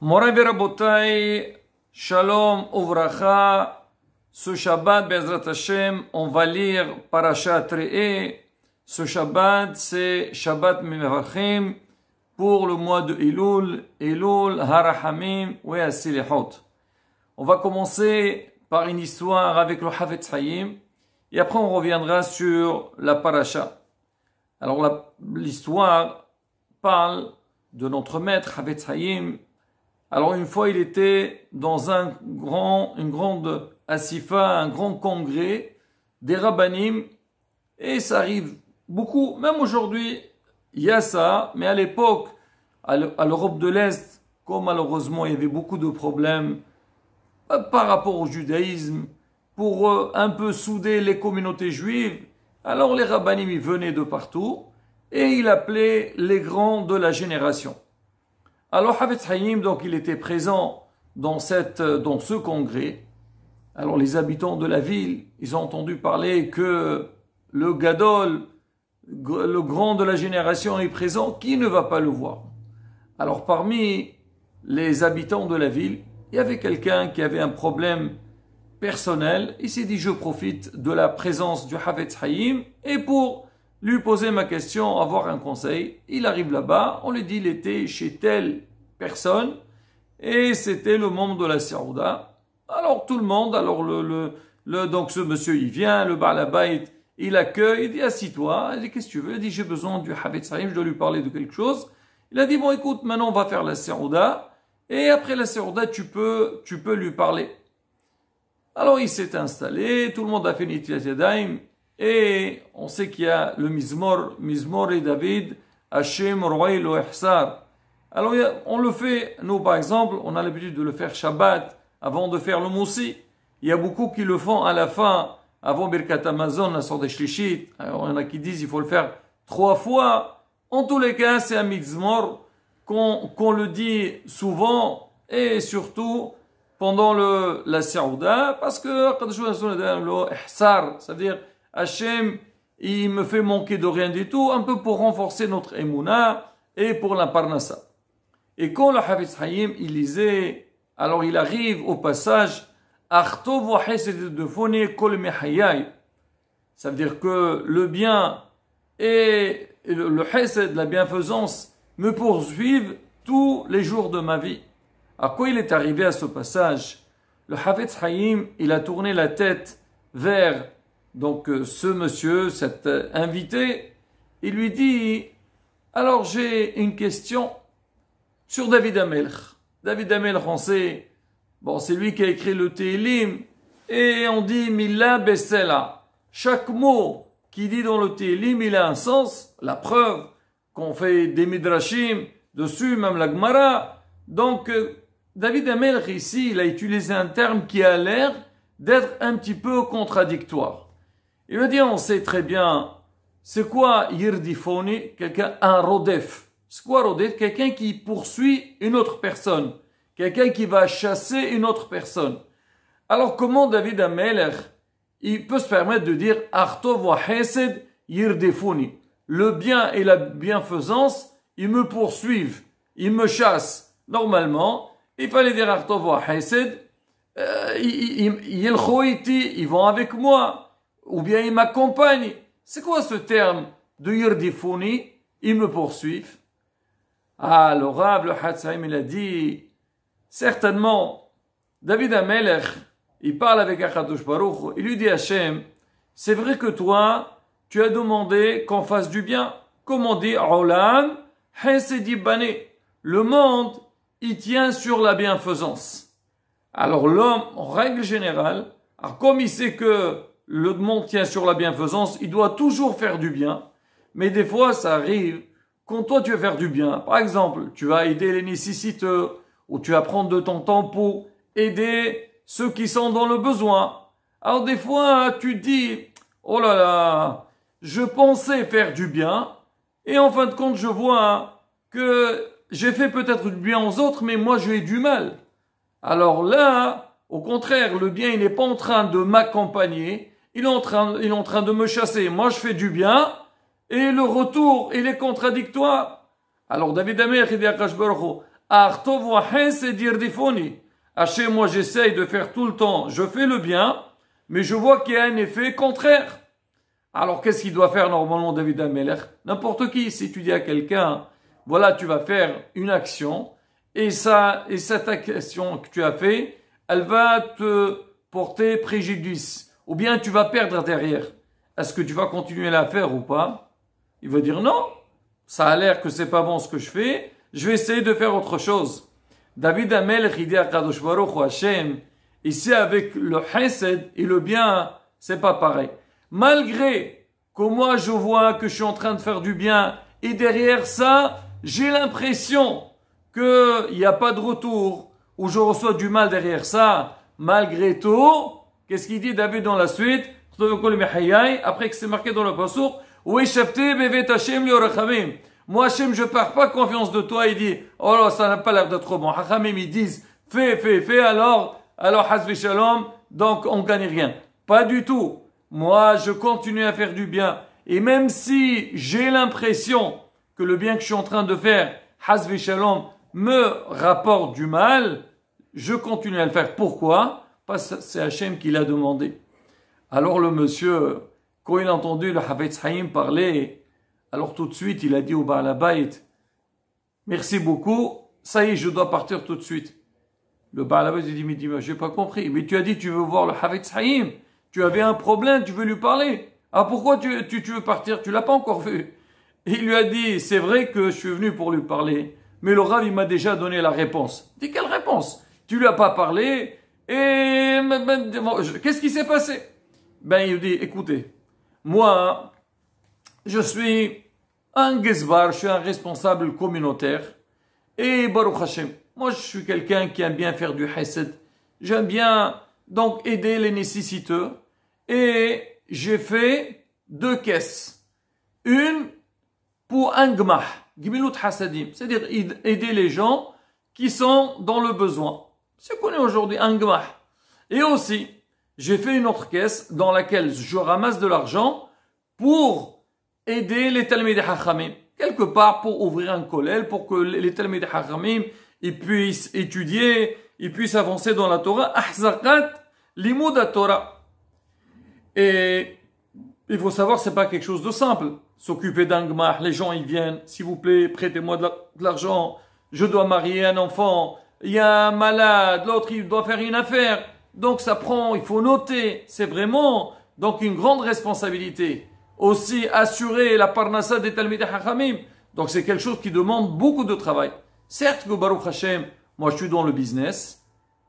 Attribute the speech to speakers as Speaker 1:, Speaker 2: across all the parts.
Speaker 1: Moray Rabotai, Shalom Uvracha. Ce Shabbat, Bezrat Hashem, on va lire Parashat Re'eh. Ce Shabbat, c'est Shabbat Mevarchim pour le mois de Elul, Elul, Harahamim, et Asilihot. On va commencer par une histoire avec le Havetz Haïm et après on reviendra sur la Parasha. Alors l'histoire parle de notre maître Havetz Haïm. Alors une fois il était dans une grande asifa, un grand congrès des rabbanim, et ça arrive beaucoup, même aujourd'hui il y a ça, mais à l'époque, à l'Europe de l'Est, comme malheureusement il y avait beaucoup de problèmes par rapport au judaïsme, pour un peu souder les communautés juives, alors les rabbanim ils venaient de partout, et il appelait les grands de la génération. Alors Havetz Haïm, donc il était présent dans ce congrès. Alors les habitants de la ville, ils ont entendu parler que le Gadol, le grand de la génération est présent, qui ne va pas le voir? Alors parmi les habitants de la ville, il y avait quelqu'un qui avait un problème personnel. Il s'est dit, je profite de la présence du Havetz Haïm et pour lui poser ma question, avoir un conseil. Il arrive là-bas, on lui dit, il était chez telle personne et c'était le membre de la Serouda. Alors tout le monde, alors donc ce monsieur il vient, le Baal Habayit, il accueille, il dit assis-toi, il dit qu'est-ce que tu veux? Il dit j'ai besoin du Havetz Haïm, je dois lui parler de quelque chose. Il a dit bon écoute, maintenant on va faire la Serouda et après la Serouda tu peux lui parler. Alors il s'est installé, tout le monde a fait Nitilat Yadayim et on sait qu'il y a le Mizmor et David, Hashem Roy Lo Ihsar. Alors on le fait, nous par exemple, on a l'habitude de le faire Shabbat avant de faire le Moussi. Il y a beaucoup qui le font à la fin, avant Birkat Hamazon, la sorte de Shlishit. Alors il y en a qui disent il faut le faire 3 fois. En tous les cas, c'est un Mizmor qu'on le dit souvent et surtout pendant la Serouda, parce que ça veut dire Hachem, il me fait manquer de rien du tout, un peu pour renforcer notre Emouna et pour la Parnassa. Et quand le Havetz Haïm, il lisait, alors il arrive au passage, ça veut dire que le bien et le Hesed, la bienfaisance, me poursuivent tous les jours de ma vie. À quoi il est arrivé à ce passage? Le Havetz Haïm, il a tourné la tête vers donc ce monsieur, cet invité, il lui dit, alors j'ai une question sur David HaMelech. David HaMelech, on sait, bon, c'est lui qui a écrit le Tehillim, et on dit Mila Besela. Chaque mot qui dit dans le Tehillim, il a un sens, la preuve qu'on fait des Midrashim dessus, même la Gemara. Donc, David HaMelech ici, il a utilisé un terme qui a l'air d'être un petit peu contradictoire. Il veut dire, on sait très bien, c'est quoi Yirdifoni? Quelqu'un, un Rodef. C'est quoi Rodef? Quelqu'un qui poursuit une autre personne. Quelqu'un qui va chasser une autre personne. Alors comment David HaMelech, il peut se permettre de dire Artov wa Hesed Yirdifoni? Le bien et la bienfaisance, ils me poursuivent, ils me chassent. Normalement, il fallait dire Artov wa Hesed, ils vont avec moi. Ou bien ils m'accompagnent. C'est quoi ce terme de Yirdifuni? Ils me poursuivent. Ah, le Rav, le Havetz Haïm, il a dit, certainement, David HaMelech, il parle avec Akadosh Baruch, il lui dit Hachem, c'est vrai que toi, tu as demandé qu'on fasse du bien. Comme on dit, Olam, Hesedi Bane. Le monde, il tient sur la bienfaisance. Alors l'homme, en règle générale, alors comme il sait que le monde tient sur la bienfaisance, il doit toujours faire du bien. Mais des fois, ça arrive, quand toi tu veux faire du bien, par exemple, tu vas aider les nécessiteux, ou tu vas prendre de ton temps pour aider ceux qui sont dans le besoin. Alors des fois, tu dis, oh là là, je pensais faire du bien, et en fin de compte, je vois que j'ai fait peut-être du bien aux autres, mais moi j'ai du mal. Alors là, au contraire, le bien, il n'est pas en train de m'accompagner, il est en train de me chasser. Moi, je fais du bien, et le retour, il est contradictoire. Alors David HaMelech, il dit à Akadosh Baruch Hu, Artov wa hesed yirdifuni. Hachem, moi j'essaye de faire tout le temps, je fais le bien, mais je vois qu'il y a un effet contraire. Alors qu'est-ce qu'il doit faire normalement David Amelech? N'importe qui, si tu dis à quelqu'un, voilà, tu vas faire une action, et cette action que tu as fait, elle va te porter préjudice, ou bien tu vas perdre derrière. Est-ce que tu vas continuer à la faire ou pas? Il va dire non, ça a l'air que c'est pas bon ce que je fais, je vais essayer de faire autre chose. David Amelech, il dit à Kadosh Baruch Hu Hashem, ici avec le hesed et le bien, c'est pas pareil. Malgré que moi je vois que je suis en train de faire du bien, et derrière ça, j'ai l'impression qu'il n'y a pas de retour, ou je reçois du mal derrière ça, malgré tout, qu'est-ce qu'il dit David dans la suite? Après que c'est marqué dans le passouk, moi Hachem, je perds pas confiance de toi, il dit, oh là, ça n'a pas l'air d'être bon. Hachamim, ils disent, fais, alors, hasbi shalom, donc on gagne rien. Pas du tout. Moi, je continue à faire du bien. Et même si j'ai l'impression que le bien que je suis en train de faire, hasbi shalom, me rapporte du mal, je continue à le faire. Pourquoi? Parce que c'est Hachem qui l'a demandé. Alors le monsieur, quand il a entendu le Havetz Haïm parler, alors tout de suite il a dit au Baal Habayit, merci beaucoup, ça y est, je dois partir tout de suite. Le Baal Habayit dit, mais j'ai pas compris, mais tu as dit tu veux voir le Havetz Haïm, tu avais un problème, tu veux lui parler. Ah pourquoi tu veux partir? Tu l'as pas encore vu. Et il lui a dit, c'est vrai que je suis venu pour lui parler, mais le Rav il m'a déjà donné la réponse. Il dit, quelle réponse? Tu lui as pas parlé, et qu'est-ce qui s'est passé? Ben il dit, écoutez, moi, je suis un gezbar, je suis un responsable communautaire, et Baruch Hashem, moi je suis quelqu'un qui aime bien faire du hesed, j'aime bien donc aider les nécessiteux, et j'ai fait 2 caisses. Une pour un gmah, gmilut hasadim, c'est-à-dire aider les gens qui sont dans le besoin. C'est connu aujourd'hui, un gmah. Et aussi, j'ai fait une autre caisse dans laquelle je ramasse de l'argent pour aider les Talmidei Chachamim. Quelque part pour ouvrir un kollel, pour que les Talmidei Chachamim ils puissent étudier, ils puissent avancer dans la Torah. Ahzakat limud Torah. Et il faut savoir, c'est pas quelque chose de simple. S'occuper d'un gmah, les gens ils viennent, s'il vous plaît, prêtez-moi de l'argent, je dois marier un enfant, il y a un malade, l'autre il doit faire une affaire. Donc ça prend, il faut noter, c'est vraiment donc une grande responsabilité. Aussi assurer la parnassa des Talmidei Chachamim. Donc c'est quelque chose qui demande beaucoup de travail. Certes que Baruch Hashem, moi je suis dans le business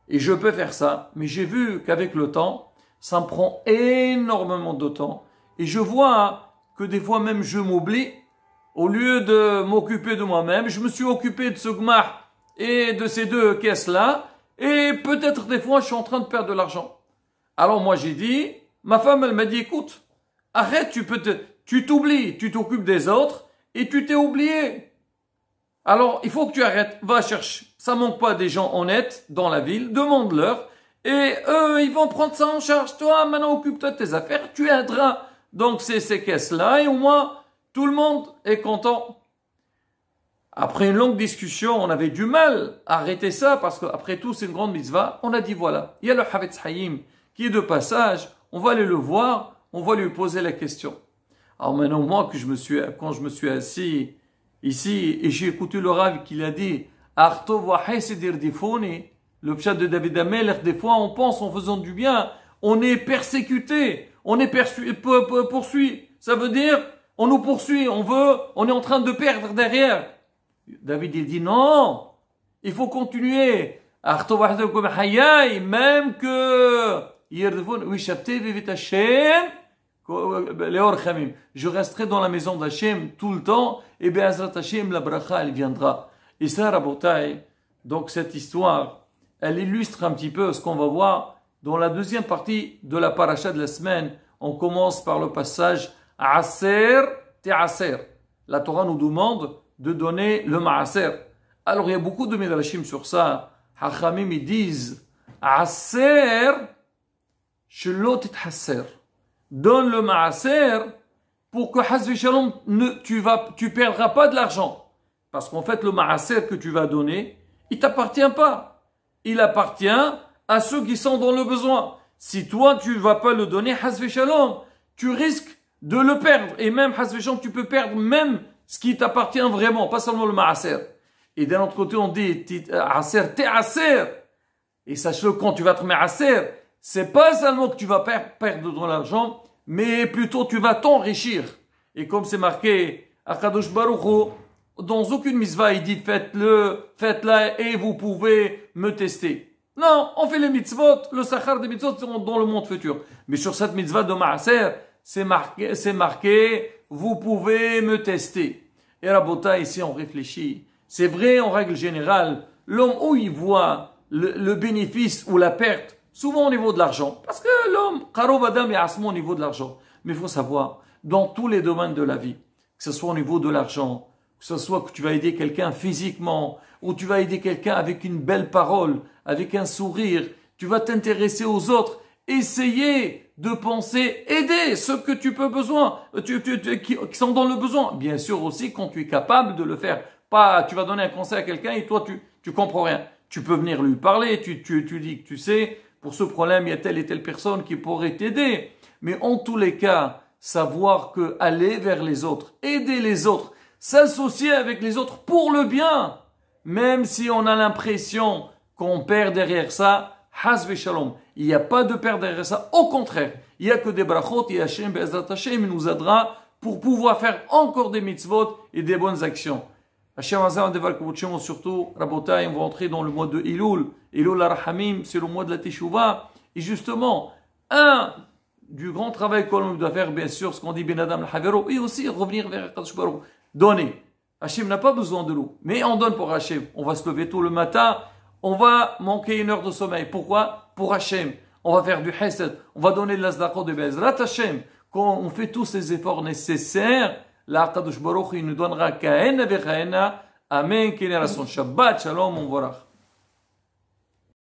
Speaker 1: et je peux faire ça, mais j'ai vu qu'avec le temps, ça me prend énormément de temps. Et je vois que des fois même je m'oublie. Au lieu de m'occuper de moi-même, je me suis occupé de ce gmah et de ces 2 caisses-là. Et peut-être des fois, je suis en train de perdre de l'argent. Alors moi, j'ai dit, ma femme, elle m'a dit, écoute, arrête, tu t'oublies, tu t'occupes des autres et tu t'es oublié. Alors, il faut que tu arrêtes, va chercher. Ça manque pas des gens honnêtes dans la ville, demande-leur. Et eux, ils vont prendre ça en charge. Toi, maintenant, occupe-toi de tes affaires, tu aideras. Donc, c'est ces caisses-là et au moins, tout le monde est content. Après une longue discussion, on avait du mal à arrêter ça parce qu'après tout, c'est une grande mitzvah. On a dit voilà, il y a le Havetz Haïm qui est de passage, on va aller le voir, on va lui poser la question. Alors maintenant, moi, quand je me suis assis ici et j'ai écouté le Rav qui l'a dit, Artov wa hesed yirdifuni, le pshat de David Amelech, des fois on pense en faisant du bien, on est persécuté, on est poursuivi. Ça veut dire, on nous poursuit, on est en train de perdre derrière. David il dit non, il faut continuer. Même que je resterai dans la maison d'Hachem tout le temps et Be'ezrat Hachem la bracha elle viendra. Et ça Rabotai, donc cette histoire elle illustre un petit peu ce qu'on va voir dans la deuxième partie de la paracha de la semaine. On commence par le passage Aser Te'aser. La Torah nous demande de donner le Ma'aser. Alors il y a beaucoup de midrashim sur ça. Hachamim ils disent Aser Shelot Tithaser. Donne le Ma'aser pour que Hasvi Shalom tu perdras pas de l'argent. Parce qu'en fait le Ma'aser que tu vas donner, il t'appartient pas. Il appartient à ceux qui sont dans le besoin. Si toi, tu ne vas pas le donner, hasve shalom, tu risques de le perdre. Et même, hasve shalom, tu peux perdre même ce qui t'appartient vraiment, pas seulement le ma'aser. Et d'un autre côté, on dit, aser, t'es aser. Et sache-le, quand tu vas te ma'aser, c'est pas seulement que tu vas perdre de l'argent, mais plutôt tu vas t'enrichir. Et comme c'est marqué, Akadosh Baruch Hu, dans aucune mitzvah, il dit faites-la et vous pouvez me tester. Non, on fait les mitzvot, le sachar des mitzvot sont dans le monde futur. Mais sur cette mitzvah de Maaser, c'est marqué, vous pouvez me tester. Et Rabota, ici on réfléchit. C'est vrai en règle générale, l'homme où il voit le bénéfice ou la perte, souvent au niveau de l'argent. Parce que l'homme, Karov Adam et Asmo au niveau de l'argent. Mais il faut savoir, dans tous les domaines de la vie, que ce soit au niveau de l'argent, que ce soit que tu vas aider quelqu'un physiquement, ou tu vas aider quelqu'un avec une belle parole, avec un sourire, tu vas t'intéresser aux autres, essayer de penser, aider ceux que tu peux besoin, qui sont dans le besoin. Bien sûr aussi quand tu es capable de le faire. Pas, tu vas donner un conseil à quelqu'un et toi tu comprends rien. Tu peux venir lui parler, tu dis que tu sais, pour ce problème il y a telle et telle personne qui pourrait t'aider. Mais en tous les cas, savoir que aller vers les autres, aider les autres, s'associer avec les autres pour le bien, même si on a l'impression qu'on perd derrière ça, hasve shalom. Il n'y a pas de perdre derrière ça. Au contraire, il n'y a que des brachot et Hashem, Be'ezrat Hashem, il nous aidera pour pouvoir faire encore des mitzvot et des bonnes actions. Hashem Azam Devar Kavutchemo surtout, Rabotai, on va entrer dans le mois de Elul. Elul Arahamim, c'est le mois de la Teshuvah. Et justement, du grand travail qu'on doit faire, bien sûr, ce qu'on dit Ben Adam al-Havero, et aussi revenir vers Kadosh Baruch. Donner. Hachem n'a pas besoin de l'eau, mais on donne pour Hachem. On va se lever tôt le matin, on va manquer une heure de sommeil. Pourquoi? Pour Hachem. On va faire du Hesed, on va donner de l'Azdaqot de Be'ezrat Hachem. Quand on fait tous ces efforts nécessaires, la Kadosh Baruch il nous donnera Kaena Vechaena. Amen. Shabbat Shalom, on verra.